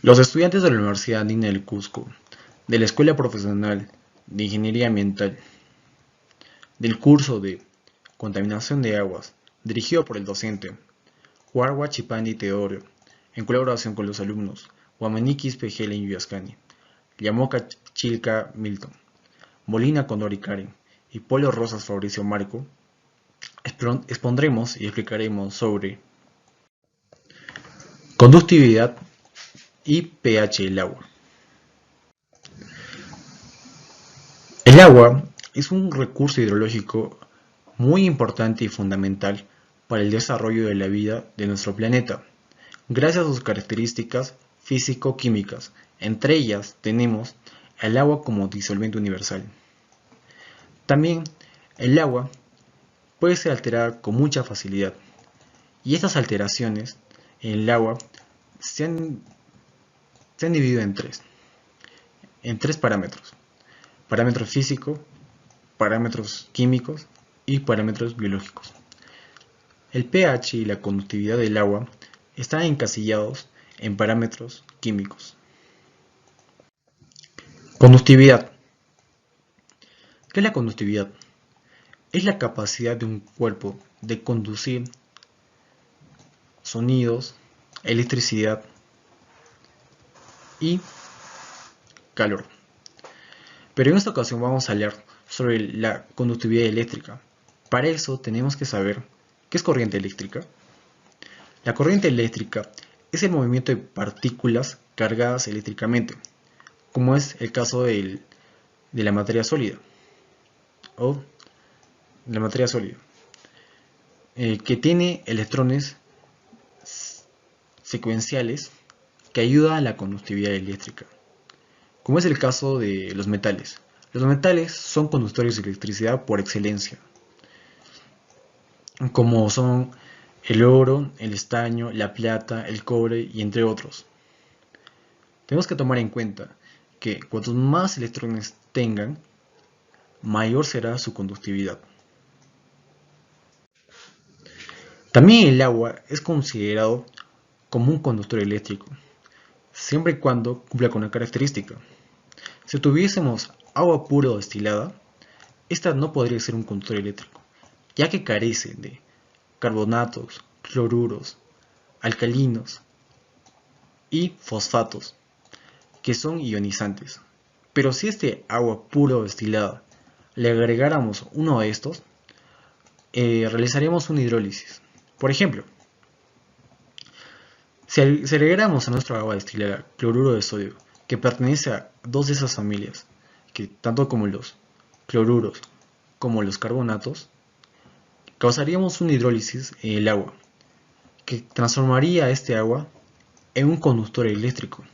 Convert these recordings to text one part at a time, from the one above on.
Los estudiantes de la Universidad Andina del Cusco, de la Escuela Profesional de Ingeniería Ambiental, del curso de Contaminación de Aguas, dirigido por el docente Warwa Chipandi Teodoro, en colaboración con los alumnos Guamanikis Pejelen Yuyascani, Yamoca Chilca Milton, Molina Condori Karen y Polo Rosas Fabricio Marco, expondremos y explicaremos sobre conductividad y pH del agua. El agua es un recurso hidrológico muy importante y fundamental para el desarrollo de la vida de nuestro planeta, gracias a sus características físico-químicas. Entre ellas tenemos el agua como disolvente universal. También el agua puede ser alterada con mucha facilidad, y estas alteraciones en el agua se han dividido en tres parámetros: parámetros físicos, parámetros químicos y parámetros biológicos. El pH y la conductividad del agua están encasillados en parámetros químicos. Conductividad. ¿Qué es la conductividad? Es la capacidad de un cuerpo de conducir sonidos, electricidad y calor. Pero en esta ocasión vamos a hablar sobre la conductividad eléctrica. Para eso tenemos que saber qué es corriente eléctrica. La corriente eléctrica es el movimiento de partículas cargadas eléctricamente, como es el caso de la materia sólida o la materia sólida, que tiene electrones secuenciales que ayudan a la conductividad eléctrica, como es el caso de los metales. Los metales son conductores de electricidad por excelencia, como son el oro, el estaño, la plata, el cobre y entre otros. Tenemos que tomar en cuenta que cuantos más electrones tengan, mayor será su conductividad. También el agua es considerado como un conductor eléctrico, siempre y cuando cumpla con una característica. Si tuviésemos agua pura o destilada, esta no podría ser un conductor eléctrico, ya que carece de carbonatos, cloruros, alcalinos y fosfatos, que son ionizantes. Pero si este agua pura o destilada le agregáramos uno de estos, realizaríamos una hidrólisis. Por ejemplo, si agregáramos a nuestra agua destilada cloruro de sodio, que pertenece a dos de esas familias, que tanto como los cloruros como los carbonatos, causaríamos una hidrólisis en el agua, que transformaría este agua en un conductor eléctrico,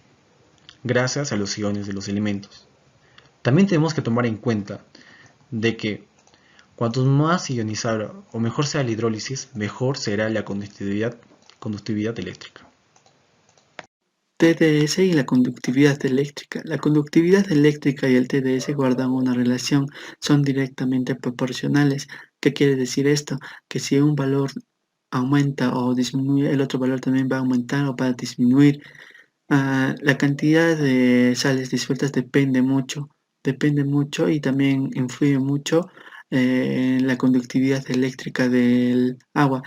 gracias a los iones de los elementos. También tenemos que tomar en cuenta de que cuanto más ionizada o mejor sea la hidrólisis, mejor será la conductividad eléctrica. TDS y la conductividad eléctrica. La conductividad eléctrica y el TDS guardan una relación, son directamente proporcionales. ¿Qué quiere decir esto? Que si un valor aumenta o disminuye, el otro valor también va a aumentar o va a disminuir. La cantidad de sales disueltas depende mucho y también influye mucho en la conductividad eléctrica del agua.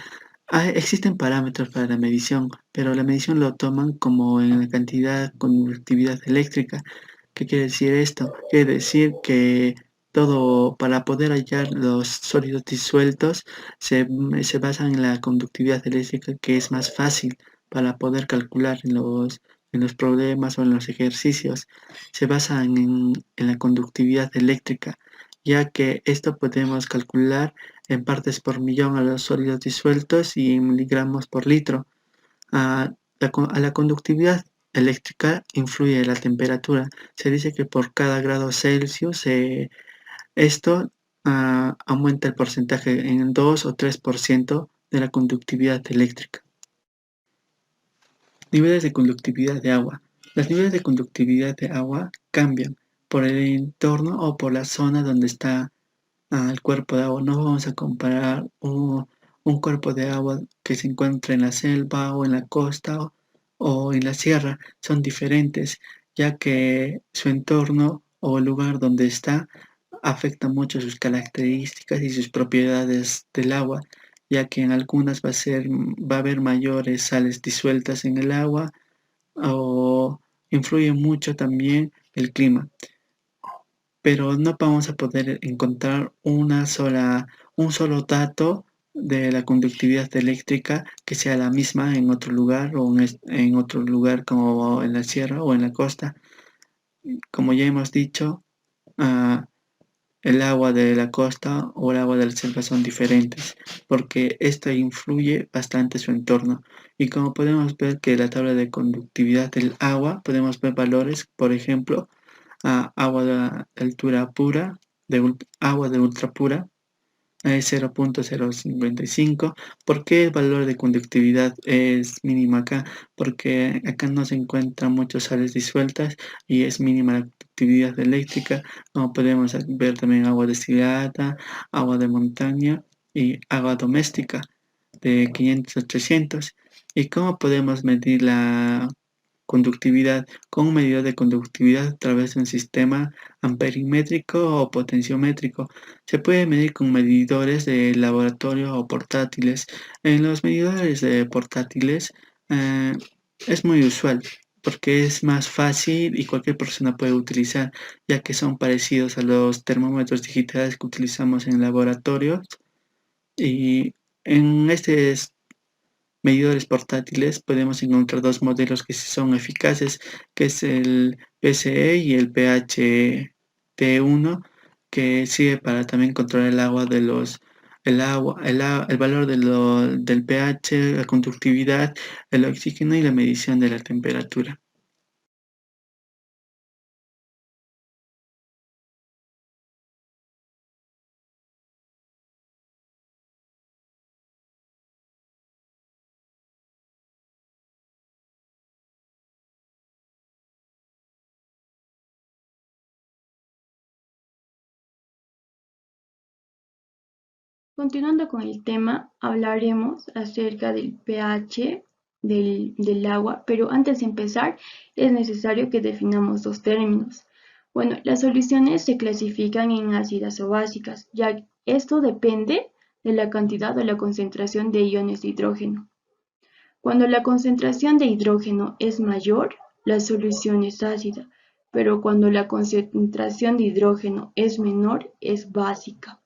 Existen parámetros para la medición, pero la medición lo toman como en la cantidad conductividad eléctrica. ¿Qué quiere decir esto? Quiere decir que todo, para poder hallar los sólidos disueltos, se basa en la conductividad eléctrica, que es más fácil para poder calcular en los problemas o en los ejercicios. Se basa en la conductividad eléctrica, ya que esto podemos calcular en partes por millón a los sólidos disueltos y en miligramos por litro. A la conductividad eléctrica influye la temperatura. Se dice que por cada grado Celsius esto aumenta el porcentaje en 2 o 3% de la conductividad eléctrica. Niveles de conductividad de agua. Los niveles de conductividad de agua cambian por el entorno o por la zona donde está al cuerpo de agua. No vamos a comparar un cuerpo de agua que se encuentra en la selva o en la costa o en la sierra son diferentes, ya que su entorno o el lugar donde está afecta mucho sus características y sus propiedades del agua, ya que en algunas va a haber mayores sales disueltas en el agua o influye mucho también el clima, pero no vamos a poder encontrar un solo dato de la conductividad eléctrica que sea la misma en otro lugar o en otro lugar como en la sierra o en la costa. Como ya hemos dicho, ah, el agua de la costa o el agua de la selva son diferentes porque esto influye bastante su entorno. Y como podemos ver que la tabla de conductividad del agua, podemos ver valores, por ejemplo, agua de altura pura, agua de ultra pura, es 0.055. ¿Por qué el valor de conductividad es mínimo acá? Porque acá no se encuentran muchas sales disueltas y es mínima la conductividad eléctrica. Como podemos ver también agua destilada, agua de montaña y agua doméstica de 500 a 300. ¿Y cómo podemos medir la conductividad con un medidor de conductividad a través de un sistema amperimétrico o potenciométrico? Se puede medir con medidores de laboratorio o portátiles. En los medidores de portátiles eh, es muy usual porque es más fácil y cualquier persona puede utilizar, ya que son parecidos a los termómetros digitales que utilizamos en laboratorios. Y en estos medidores portátiles podemos encontrar dos modelos que sí son eficaces, que es el PCE y el pH T1, que sirve para también controlar el agua el valor del pH, la conductividad, el oxígeno y la medición de la temperatura. Continuando con el tema, hablaremos acerca del pH del agua, pero antes de empezar es necesario que definamos dos términos. Bueno, las soluciones se clasifican en ácidas o básicas, ya esto depende de la cantidad o la concentración de iones de hidrógeno. Cuando la concentración de hidrógeno es mayor, la solución es ácida, pero cuando la concentración de hidrógeno es menor, es básica.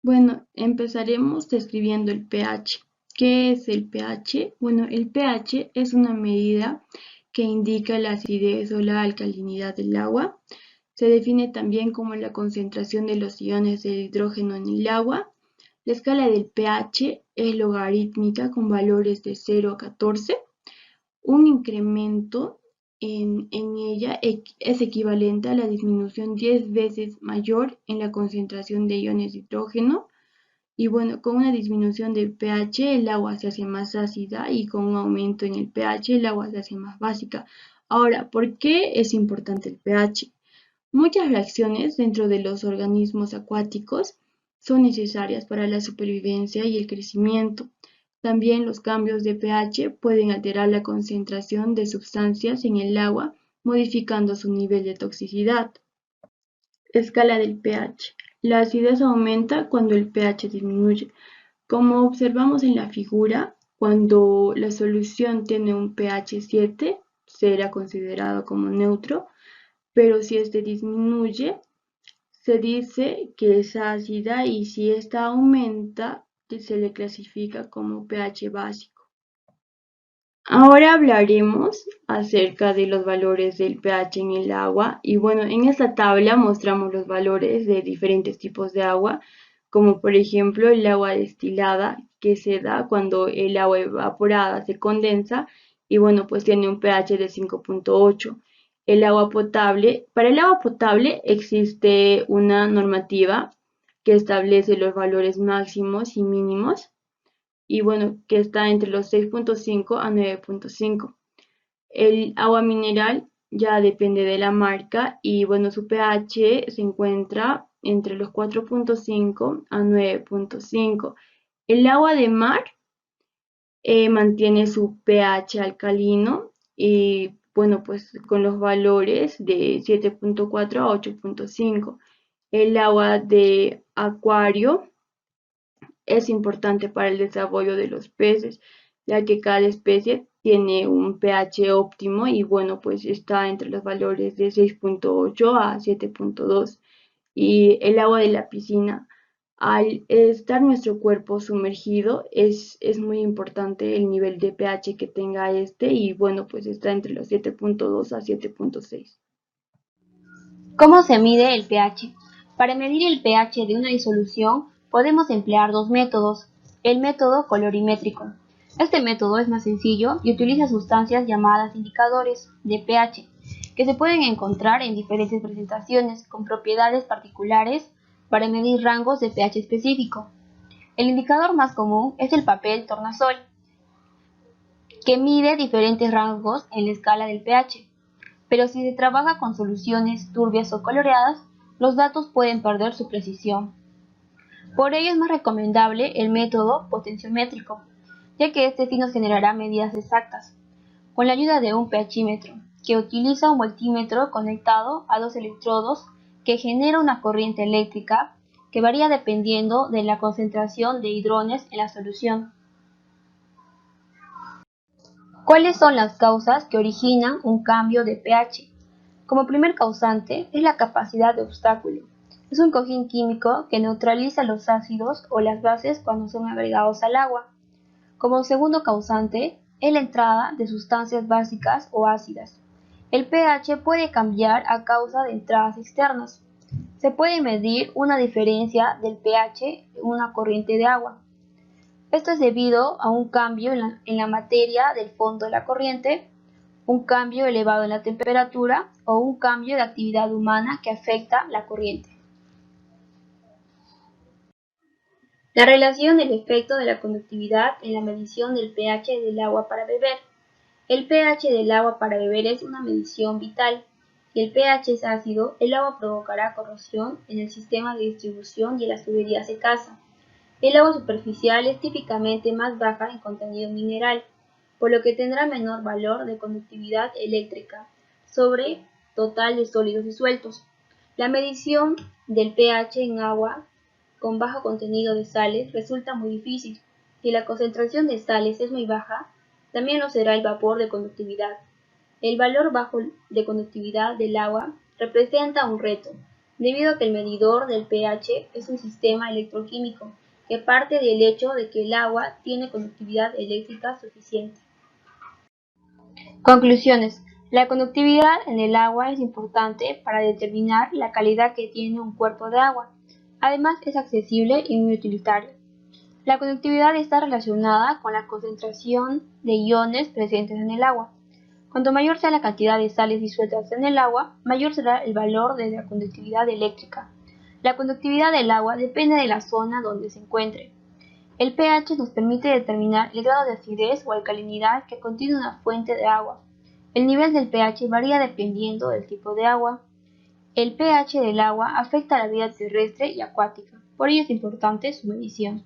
Bueno, empezaremos describiendo el pH. ¿Qué es el pH? Bueno, el pH es una medida que indica la acidez o la alcalinidad del agua. Se define también como la concentración de los iones de hidrógeno en el agua. La escala del pH es logarítmica con valores de 0 a 14. Un incremento en ella es equivalente a la disminución 10 veces mayor en la concentración de iones de hidrógeno. Y bueno, con una disminución del pH el agua se hace más ácida y con un aumento en el pH el agua se hace más básica. Ahora, ¿por qué es importante el pH? Muchas reacciones dentro de los organismos acuáticos son necesarias para la supervivencia y el crecimiento. También los cambios de pH pueden alterar la concentración de sustancias en el agua, modificando su nivel de toxicidad. Escala del pH. La acidez aumenta cuando el pH disminuye. Como observamos en la figura, cuando la solución tiene un pH 7, será considerado como neutro, pero si este disminuye, se dice que es ácida y si esta aumenta, se le clasifica como pH básico. Ahora hablaremos acerca de los valores del pH en el agua y bueno, en esta tabla mostramos los valores de diferentes tipos de agua, como por ejemplo el agua destilada que se da cuando el agua evaporada se condensa y bueno, pues tiene un pH de 5.8. El agua potable, para el agua potable existe una normativa que establece los valores máximos y mínimos y bueno, que está entre los 6.5 a 9.5. El agua mineral ya depende de la marca y bueno, su pH se encuentra entre los 4.5 a 9.5. El agua de mar mantiene su pH alcalino y bueno, pues con los valores de 7.4 a 8.5. El agua de acuario es importante para el desarrollo de los peces, ya que cada especie tiene un pH óptimo y bueno, pues está entre los valores de 6.8 a 7.2. Y el agua de la piscina, al estar nuestro cuerpo sumergido, es muy importante el nivel de pH que tenga este y bueno, pues está entre los 7.2 a 7.6. ¿Cómo se mide el pH? Para medir el pH de una disolución podemos emplear dos métodos. El método colorimétrico. Este método es más sencillo y utiliza sustancias llamadas indicadores de pH, que se pueden encontrar en diferentes presentaciones con propiedades particulares para medir rangos de pH específico. El indicador más común es el papel tornasol, que mide diferentes rangos en la escala del pH. Pero si se trabaja con soluciones turbias o coloreadas, los datos pueden perder su precisión. Por ello es más recomendable el método potenciométrico, ya que este sí nos generará medidas exactas, con la ayuda de un pHímetro, que utiliza un voltímetro conectado a dos electrodos que genera una corriente eléctrica que varía dependiendo de la concentración de hidrones en la solución. ¿Cuáles son las causas que originan un cambio de pH? Como primer causante es la capacidad de obstáculo. Es un cojín químico que neutraliza los ácidos o las bases cuando son agregados al agua. Como segundo causante es la entrada de sustancias básicas o ácidas. El pH puede cambiar a causa de entradas externas. Se puede medir una diferencia del pH en una corriente de agua. Esto es debido a un cambio en la materia del fondo de la corriente, un cambio elevado en la temperatura o un cambio de actividad humana que afecta la corriente. La relación del efecto de la conductividad en la medición del pH del agua para beber. El pH del agua para beber es una medición vital. Si el pH es ácido, el agua provocará corrosión en el sistema de distribución y en las tuberías de casa. El agua superficial es típicamente más baja en contenido mineral, por lo que tendrá menor valor de conductividad eléctrica sobre total de sólidos disueltos. La medición del pH en agua con bajo contenido de sales resulta muy difícil. Si la concentración de sales es muy baja, también lo será el vapor de conductividad. El valor bajo de conductividad del agua representa un reto, debido a que el medidor del pH es un sistema electroquímico que parte del hecho de que el agua tiene conductividad eléctrica suficiente. Conclusiones. La conductividad en el agua es importante para determinar la calidad que tiene un cuerpo de agua. Además, es accesible y muy utilitario. La conductividad está relacionada con la concentración de iones presentes en el agua. Cuanto mayor sea la cantidad de sales disueltas en el agua, mayor será el valor de la conductividad eléctrica. La conductividad del agua depende de la zona donde se encuentre. El pH nos permite determinar el grado de acidez o alcalinidad que contiene una fuente de agua. El nivel del pH varía dependiendo del tipo de agua. El pH del agua afecta a la vida terrestre y acuática, por ello es importante su medición.